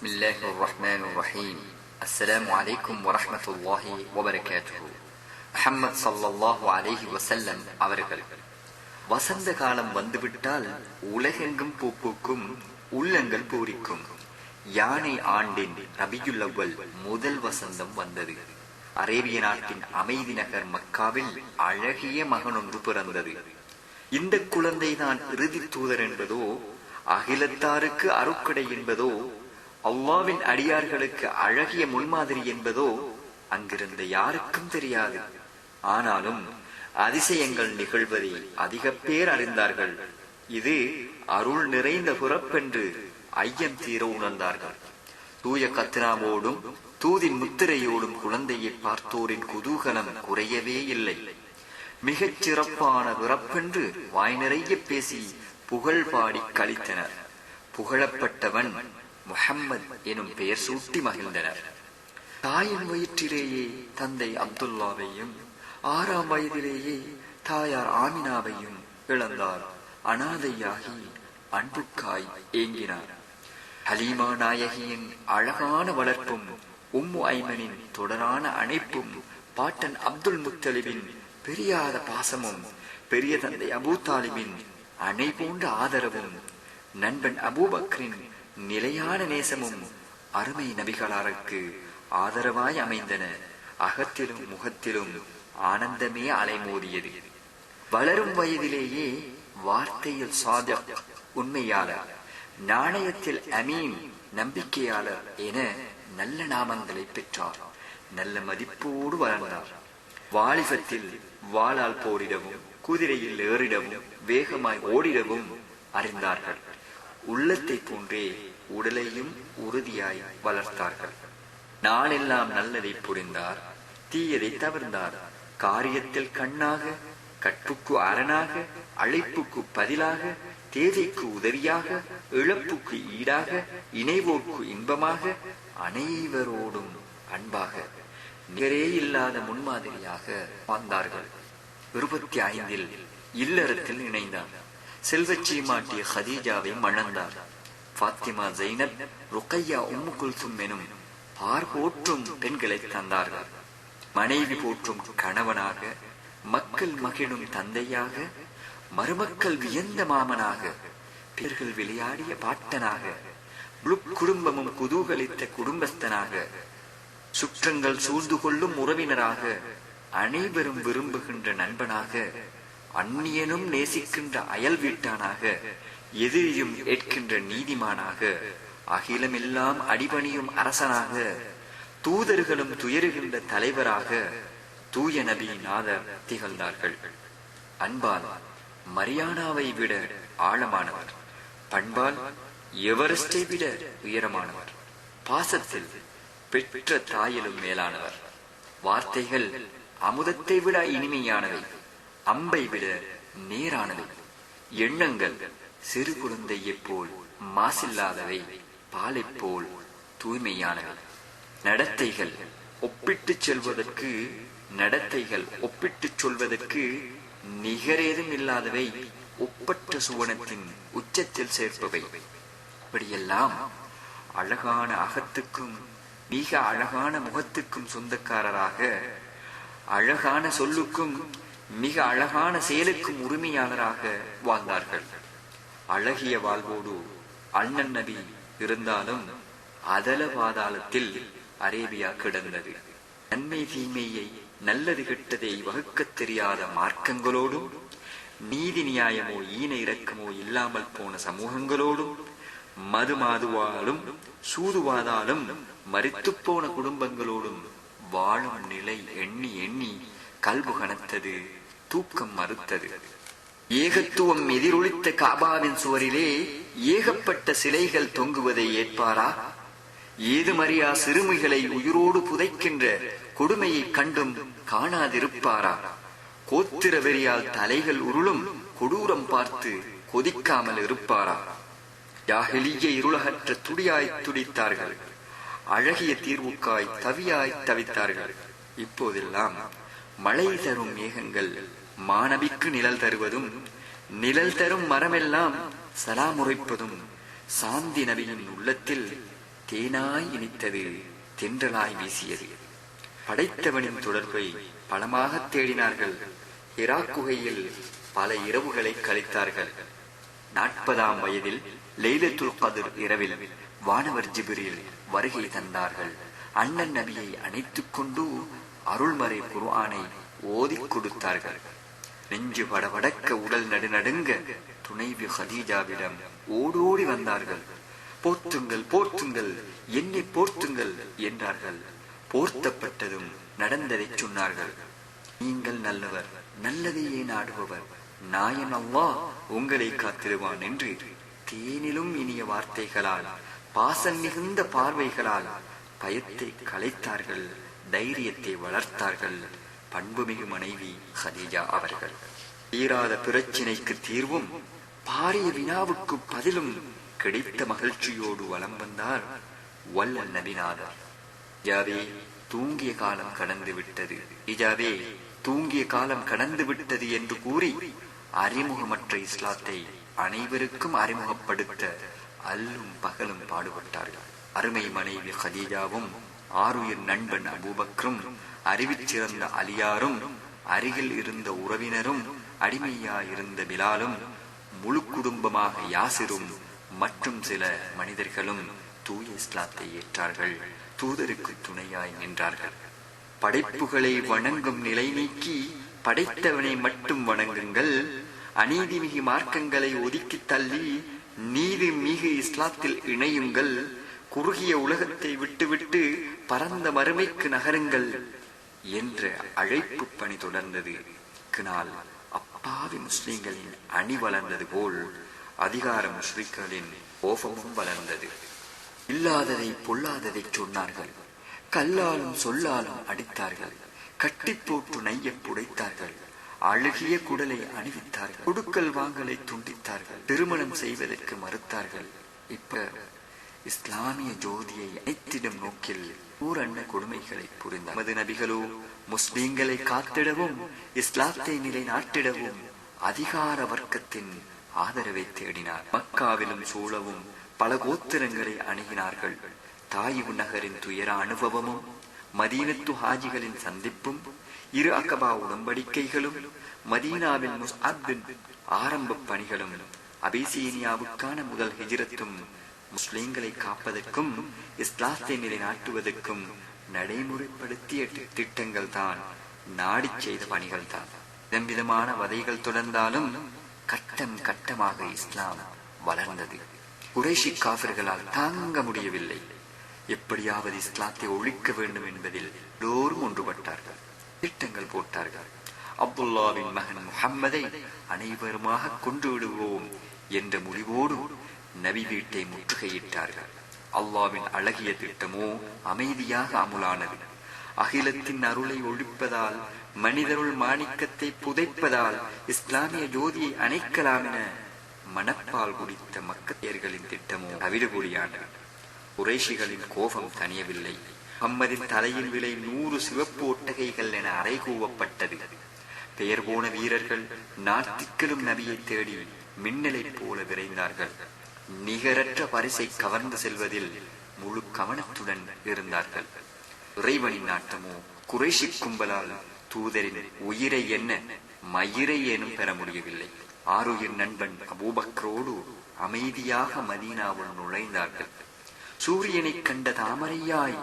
பிஸ்மில்லாஹிர் ரஹ்மானிர் ரஹீம். அஸ்ஸலாமு அலைக்கும் வரஹ்மத்துல்லாஹி வபரகாத்துஹு. முஹம்மது ஸல்லல்லாஹு அலைஹி வஸல்லம் அவர்கள், வசந்த காலம் வந்துவிட்டால் உலகெங்கும் பூக்கும், உள்ளங்கள் பூரிக்கும். யானை ஆண்டின் ரபியுல் அவ்வல் முதல் வசந்தம் வந்தது. அரேபிய நாட்டின் அமைதி நகர் மக்காவில் அழகிய மகன் ஒன்று பிறந்தது. இந்த குழந்தைதான் இறுதி தூதர் என்பதோ, அகிலத்தாருக்கு அருக்கடை என்பதோ, அல்லாஹ்வின் அடியார்களுக்கு அழகிய முன்மாதிரி என்பதோ அங்கிருந்த யாருக்கும் தெரியாது. ஆனாலும் அதிசயங்கள் நிகழ்வதை அதிக பேர் அறிந்தார்கள். இது அருள் நிறைந்த பிறப்பென்று ஐயம் தீர உணர்ந்தார்கள். தூய கத்னாவோடும் தூதின் முத்திரையோடும் குழந்தையை பார்த்தோரின் குதூகலம் குறையவே இல்லை. மிகச் சிறப்பான பிறப்பென்று வாய் நிறைய பேசி புகழ் பாடி கழித்தனர். புகழப்பட்டவன் முஹம்மது எனும் பெயர் சூட்டி மகிழ்ந்தனர். தாயின் வயிற்றிலேயே தந்தை அப்துல்லாவையும் 6ஆம் வயதிலேயே தாயார் ஆமினாவையும் இழந்தார். அனாதையாகி அன்புக்காய் ஏங்கினார். ஹலீமா நாயகியின் அழகான வளர்ப்பும், உம்மு ஐமனின் தொடரான அணைப்பும், பாட்டன் அப்துல் முத்தலிபின் பெரியாத பாசமும், பெரிய தந்தை அபூ தாலிபின் அணை போன்ற ஆதரவும், நண்பன் அபூபக்ரின் நிலையான நேசமும் அருமை நபிகளாருக்கு ஆதரவாய் அமைந்தன. அகத்திலும் முகத்திலும் ஆனந்தமே அலைமோதியது. வளரும் வயதிலேயே வார்த்தையில் சாதிக் உண்மையாளர், நாணயத்தில் அமீன் நம்பிக்கையாளர் என நல்ல நாமங்களை பெற்றார். நல்ல மதிப்போடு வளர்ந்தார். வாலிபத்தில் வாளால் போரிடவும், குதிரையில் ஏறிடவும், வேகமாய் ஓடிடவும் அறிந்தார்கள். உள்ளத்தை போன்றே உடலையும் உறுதியாய் வளர்த்தார்கள். நாளெல்லாம் நல்லதை புரிந்தார், தீயதை தவிர்ந்தார். காரியத்தில் கண்ணாக, கற்புக்கு அரணாக, அழைப்புக்கு பதிலாக, தேவைக்கு உதவியாக, இழப்புக்கு ஈடாக, இணைவோர்க்கு இன்பமாக, அனைவரோடும் அன்பாக, நிகரே இல்லாத முன்மாதிரியாக வாழ்ந்தார்கள். 25 இல்லறத்தில் இணைந்தார். செல்வச்சி மாட்டிய ஹதீஜாவை மணந்தார். ஃபாத்திமா, ஜைனப், ருக்கையா, உம்மு குல்சும் எனும் போற்றும் பெண்களை தந்தார்கள். மனைவி போற்றும் கணவனாக, மக்கள் மகிழும் தந்தையாக, மருமக்கள் வியந்த மாமனாக, பேர்கள் விளையாடிய பாட்டனாக, குடும்பமும் குதூகலித்த குடும்பஸ்தனாக, சுற்றங்கள் சூழ்ந்து கொள்ளும் உறவினராக, அனைவரும் விரும்புகின்ற நண்பனாக, அந்நியனும் நேசிக்கின்ற அயல் வீட்டானாக, எதிரியும் ஏற்கின்ற நீதிமானாக, அகிலமெல்லாம் அடிபணியும் அரசனாக, தூதர்களும் துயருகின்ற தலைவராக தூய நபி நாதர் திகழ்ந்தார்கள். அன்பால் மரியானாவை விட ஆழமானவர், பண்பால் எவரெஸ்டை விட உயரமானவர், பாசத்தில் பெற்ற தாயிலும் மேலானவர், வார்த்தைகள் அமுதத்தை விட இனிமையானவை, அம்பை விட நேரானவை, எண்ணங்கள் சிறு குழந்தையைப் போல் மாசில்லாதவை, பாலைப் போல் தூய்மையானவை, நடத்தைகள் ஒப்பிட்டுச் சொல்வதற்கு நிகரேதும் இல்லாதவை, ஒப்பற்ற சுவனத்தின் உச்சத்தில் சேர்ப்பவை. இப்படியெல்லாம் அழகான அகத்துக்கும் மிக அழகான முகத்துக்கும் சொந்தக்காரராக, அழகான சொல்லுக்கும் மிக அழகான செயலுக்கும் உரிமையாளராக வாழ்ந்தார்கள். அழகிய வாழ்வோடு அண்ணன் நபி இருந்தாலும் அதல பாதாளத்தில் அரேபியா கிடந்தது. நன்மை தீமையை, நல்லது கெட்டதை வகுக்கத் தெரியாத மார்க்கங்களோடும், நீதி நியாயமோ ஈன இரக்கமோ இல்லாமல் போன சமூகங்களோடும், மதுமாதுவாலும் சூதுவாதாலும் மரித்து போன குடும்பங்களோடும் வாழும் நிலை எண்ணி எண்ணி கல்பு கனத்தது, தூக்கம் மறுத்தது. ஏகத்துவம் எதிரொலித்த காபாவின் சுவரிலே ஏகப்பட்ட சிலைகள் தொங்குவதை ஏற்பாரா? ஏதுமறியா சிறுமிகளை உயிரோடு புதைக்கின்ற கொடுமையை கண்டும் காணாதிருப்பாரா? கோத்திர வெறியால் தலைகள் உருளும் கொடூரம் பார்த்து கொதிக்காமல் இருப்பாரா? ஜாஹிலிய இருளகற்ற துடியாய் துடித்தார்கள். அழகிய தீர்வுக்காய் தவியாய் தவித்தார்கள். இப்போதெல்லாம் மழை தரும் மேகங்கள் மாணவிக்கு நிழல் தருவதும், நிழல் தரும் மரமெல்லாம் சலாம் உரைப்பதும், சாந்தி நபியின் உள்ளத்தில் தேனாய் இனித்தது, தென்றலாய் வீசியது. படைத்தவனின் தொடர்பை பலமாக தேடினார்கள். ஹிரா குகையில் பல இரவுகளை கழித்தார்கள். 40ஆம் வயதில் லைலத்துல் கத்ர் இரவில் வானவர் ஜிப்ரீல் வருகை தந்தார்கள். அண்ணன் நபியை அணைத்துக் கொண்டு அருள்மறை குர்ஆனை ஓதிக் கொடுத்தார்கள். நெஞ்சு படபடக்க, உடல் நடுநடுங்க துணைவி ஹதீஜாவிடம் ஓடோடி வந்தார்கள். போர்த்துங்கள், போர்த்துங்கள், என்னை போர்த்துங்கள் என்றார்கள். போர்த்தப்பட்டதும் நடந்ததை சொன்னார்கள். நீங்கள் நல்லவர், நல்லதையே நாடுபவர், நாயன் அல்லாஹ் உங்களை காத்திடுவான் என்று தேனிலும் இனிய வார்த்தைகளால், பாசம் மிகுந்த பார்வைகளால் பயத்தை கலைத்தார்கள், தைரியத்தை வளர்த்தார்கள். பண்புமிகு மனைவி ஹதீஜா அவர்கள் தீராத பிரச்சினைக்கு தீர்வும் பாரிய வினாவுக்கு பதிலும் கிடைத்த மகிழ்ச்சியோடு வலம் வந்தார் வல்லல் நபிநாதர். இஜாவே தூங்கிய காலம் கடந்து விட்டது, இஜாவே தூங்கிய காலம் கடந்து விட்டது என்று கூறி அறிமுகமற்ற இஸ்லாத்தை அனைவருக்கும் அறிமுகப்படுத்த அல்லும் பகலும் பாடுபட்டார்கள். அருமை மனைவி ஹதீஜாவும் ஆருயிர் நண்பன் அபூபக்ரும், அறிவிச்சிறந்த அலியாரும், அருகில் இருந்த உறவினரும், அடிமையாயிருந்த பிலாலும், முழு குடும்பமாக யாசிரும் மற்றும் சில மனிதர்களும் தூய இஸ்லாத்தை ஏற்றார்கள். தூதருக்கு துணையாய் நின்றார்கள். படைப்புகளை வணங்கும் நிலை நீக்கி படைத்தவனை மட்டும் வணங்குங்கள். அநீதி மிகு மார்க்கங்களை ஒதுக்கி தள்ளி நீதி மிகு இஸ்லாத்தில் இணையுங்கள். குறுகிய உலகத்தை விட்டுவிட்டு பரந்த மறுமைக்கு நகருங்கள் என்ற அழைப்பு பணி தொடர்ந்தது. நாள் அப்பாவி முஸ்லிம்களின் அணி வளர்ந்தது போல் அதிகார முஸ்லிம்களின் கோபமும் வளர்ந்தது. இல்லாததை பொல்லாததை சொன்னார்கள். கல்லாலும் சொல்லாலும் அடித்தார்கள். கட்டி போட்டு நைய புடைத்தார்கள். அழுகிய குடலை அணிவித்தார்கள். கொடுக்கல் வாங்கலை துண்டித்தார்கள். திருமணம் செய்வதற்கு மறுத்தார்கள். இப்ப இஸ்லாமிய ஜோதியை அனைத்திடம் நோக்கில் ஊரண்ண கொடுமைகளை புரிந்தார். நமது நபிகளோ முஸ்லிம்களை காத்திடவும் இஸ்லாத்தை நிலைநாட்டிடவும் அதிகார வர்க்கத்தின் ஆதரவை தேடினார். மக்காவிலும் சூழவும் பல கோத்திரங்களை அணுகினார்கள். தாயிவு நகரின் துயர அனுபவமும், மதீனத்து ஹாஜிகளின் சந்திப்பும், இரு அகபா உடன்படிக்கைகளும், மதீனாவின் முஸ்அப்பின் ஆரம்ப பணிகளும், அபிசீனியாவுக்கான முதல் ஹிஜ்ரத்தும், முஸ்லிம்களை காப்பதற்கும் இஸ்லாத்தை நிலைநாட்டுவதற்கும் நடைமுறைப்படுத்திய திட்டங்கள் தான், நாடி செய்த பணிகள் தான். விதமான வதைகள் தொடர்ந்தாலும் கட்டம் கட்டமாக இஸ்லாம் வளர்ந்தது. குறைஷி காஃபிர்களால் தாங்க முடியவில்லை. எப்படியாவது இஸ்லாத்தை ஒழிக்க வேண்டும் என்பதில் எல்லோரும் ஒன்றுபட்டார்கள். திட்டங்கள் போட்டார்கள். அப்துல்லாவின் மகன் முஹம்மதை அனைவருமாக கொன்று விடுவோம் என்ற முடிவோடு நபி வீட்டை முற்றுகையிட்டார்கள். அல்லாவின் அழகிய திட்டமோ அமைதியாக அமுலானது. அகிலத்தின் அருளை ஒழிப்பதால், மனிதருள் மாணிக்கத்தை புதைப்பதால் இஸ்லாமிய ஜோதியை அணைக்கலாம் என மனப்பால் குடித்த மக்களியர்களின் திட்டமோ அவிடுபொடியானது. குறைஷிகளின் கோபம் தணியவில்லை. முஹம்மதின் தலையின் விலை 100 சிவப்பு ஒட்டகைகள் என அறைகூவப்பட்டது. பெயர் போன வீரர்கள் நாத்திக்களும் நபியை தேடி மின்னலை போல விரைந்தார்கள். நிகரற்ற பரிசை கவர்ந்து செல்வதில் முழு கவனத்துடன் இருந்தார்கள். இறைவனின் நாட்டமோ குறைஷி கும்பலால் தூதரின் உயிரை என்ன மயிரை ஏனும் பெற முடியவில்லை. ஆருயிர் நண்பன் அபூபக்ரோடு அமைதியாக மதீனாவுள் நுழைந்தார்கள். சூரியனை கண்ட தாமரையாய்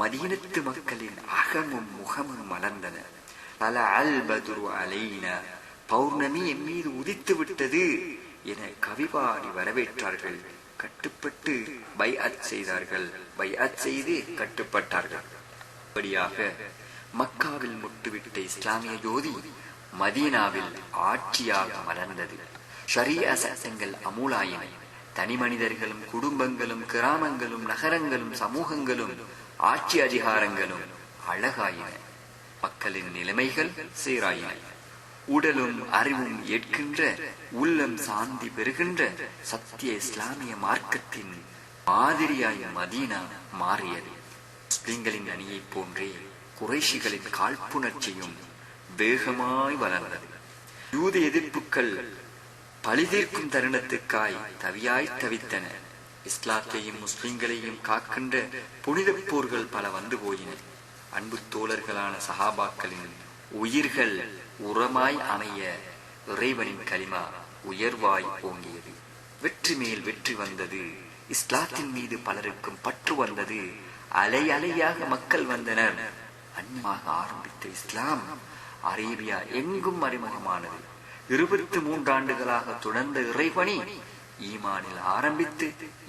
மதீனத்து மக்களின் அகமும் முகமும் மலர்ந்தன. பல அல் பதுரு அலைனா, பௌர்ணமி என் மீது உதித்து விட்டது என கவிபாடி வரவேற்றார்கள். கட்டுப்பட்டு பைஅத் செய்தார்கள். பைஅத் செய்து கட்டுப்பட்டார்கள். அப்படியாக மக்காவில் முட்டுவிட்ட இஸ்லாமிய ஜோதி மதீனாவில் ஆட்சியாக மலர்ந்தது. ஷரீஅ சட்டங்கள் அமூலாயின. தனி மனிதர்களும் குடும்பங்களும் கிராமங்களும் நகரங்களும் சமூகங்களும் ஆட்சி அதிகாரங்களும் அழகாயின. மக்களின் நிலைமைகள் சீராயின. உடலும் அறிவும் ஏற்கின்ற, உள்ளம் சாந்தி பெறுகின்ற சத்திய இஸ்லாமிய மார்க்கத்தின் மாதிரியாய் மதீனா மாறியது. முஸ்லிம்களின் அணியை போன்றே குறைஷிகளின் காழ்ப்புணர்ச்சியும் வேகமாய் வளர்ந்தது. யூத எதிர்ப்புகள் பழிதீர்க்கும் தருணத்துக்காய் தவியாய் தவித்தன. இஸ்லாத்தையும் முஸ்லிம்களையும் காக்கின்ற புனித போர்கள் பல வந்து போயின. அன்பு தோழர்களான சஹாபாக்களின் உயிர்கள் உரமாய் அமைய இறைவனின் கலிமா உயர்வாய் ஓங்கியது. வெற்றி மேல் வெற்றி வந்தது. இஸ்லாத்தின் மீது பலருக்கும் பற்று வந்தது. அலை அலையாக மக்கள் வந்தனர். அந்நியமாக ஆரம்பித்த இஸ்லாம் அரேபியா எங்கும் அறிமுகமானது. 23 ஆண்டுகளாக தொடர்ந்த இறைபணி ஈமானில் ஆரம்பித்து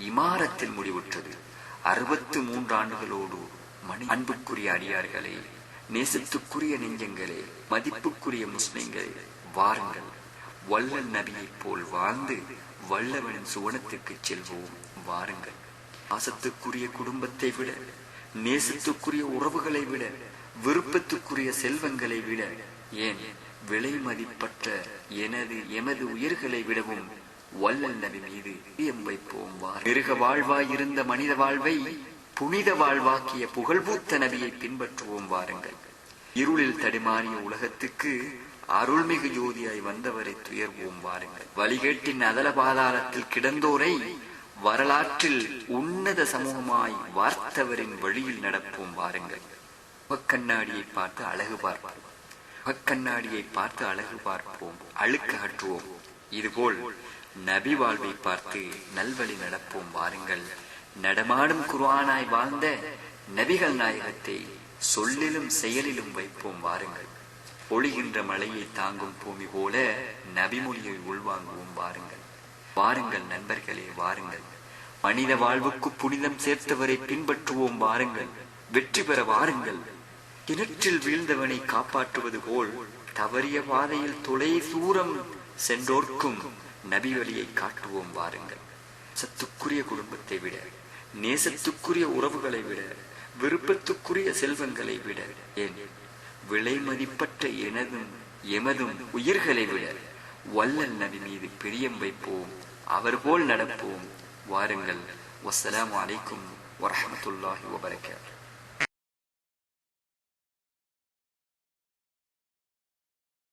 இமாரத்தில் முடிவுற்றது. 63 ஆண்டுகளோடு அன்புக்குரிய அடியார்களே, நேசத்துக்குரிய நெஞ்சங்களே, மதிப்புக்குரிய முஸ்லிம்களே, வாருங்கள், வல்லல் நபியை போல் வாழ்ந்து வல்லவனின் சுவனத்துக்கு செல்வோம். வாருங்கள், ஆசத்துக்குரிய குடும்பத்தை விட, நேசத்துக்குரிய உறவுகளை விட, விருப்பத்துக்குரிய செல்வங்களை விட, ஏன் விலை மதிப்பற்ற எமது உயிர்களை விடவும் வல்லல் நபி மீது வைப்போம். மிருக வாழ்வாய் இருந்த மனித வாழ்வை புனித வாழ்வாக்கிய புகழ்பூத்த நபியை பின்பற்றுவோம். வாருங்கள், இருளில் தடுமாறிய உலகத்துக்கு அருள்மிகு ஜோதியாய் வந்தவரை துயர்வோம். வாருங்கள், வழிகேட்டின் அதல பாதாளத்தில் கிடந்தோரை வரலாற்றில் உன்னத சமூகமாய் வார்த்தவரின் வழியில் நடப்போம். வாருங்கள், முகக்கண்ணாடியை பார்த்து அழகு பார்ப்போம். முகக்கண்ணாடியை பார்த்து அழகு பார்ப்போம், அழுக்கு அகற்றுவோம். இதுபோல் நபி வாழ்வை பார்த்து நல்வழி நடப்போம். வாருங்கள், நடமாடும் குர்ஆனாய் வாழ்ந்த நபிகள் நாயகத்தை சொல்லிலும் செயலிலும் வைப்போம். வாருங்கள், பொழிகின்ற மழையை தாங்கும் பூமி போல நபிமொழியை உள்வாங்குவோம். வாருங்கள், வாருங்கள் நண்பர்களே, வாருங்கள், மனித வாழ்வுக்கு புனிதம் சேர்த்தவரை பின்பற்றுவோம். வாருங்கள், வெற்றி பெற வாருங்கள். கிணற்றில் வீழ்ந்தவனை காப்பாற்றுவது போல் தவறிய பாதையில் தொலை தூரம் சென்றோர்க்கும் நபி வழியை காட்டுவோம். வாருங்கள், சத்துக்குரிய குடும்பத்தை விட, நேசத்துக்குரிய உறவுகளை விட, விருப்பத்துக்குரிய செல்வங்களை விட, ஏன் விலை மதிப்பற்ற எமதும் உயிர்களை விட வல்லல் நபி மீது பிரியம் வைப்போம். அவர் போல் நடப்போம். வாருங்கள். வஸ்ஸலாமு அலைக்கும் வரஹ்மத்துல்லாஹி வபரகாத்துஹு.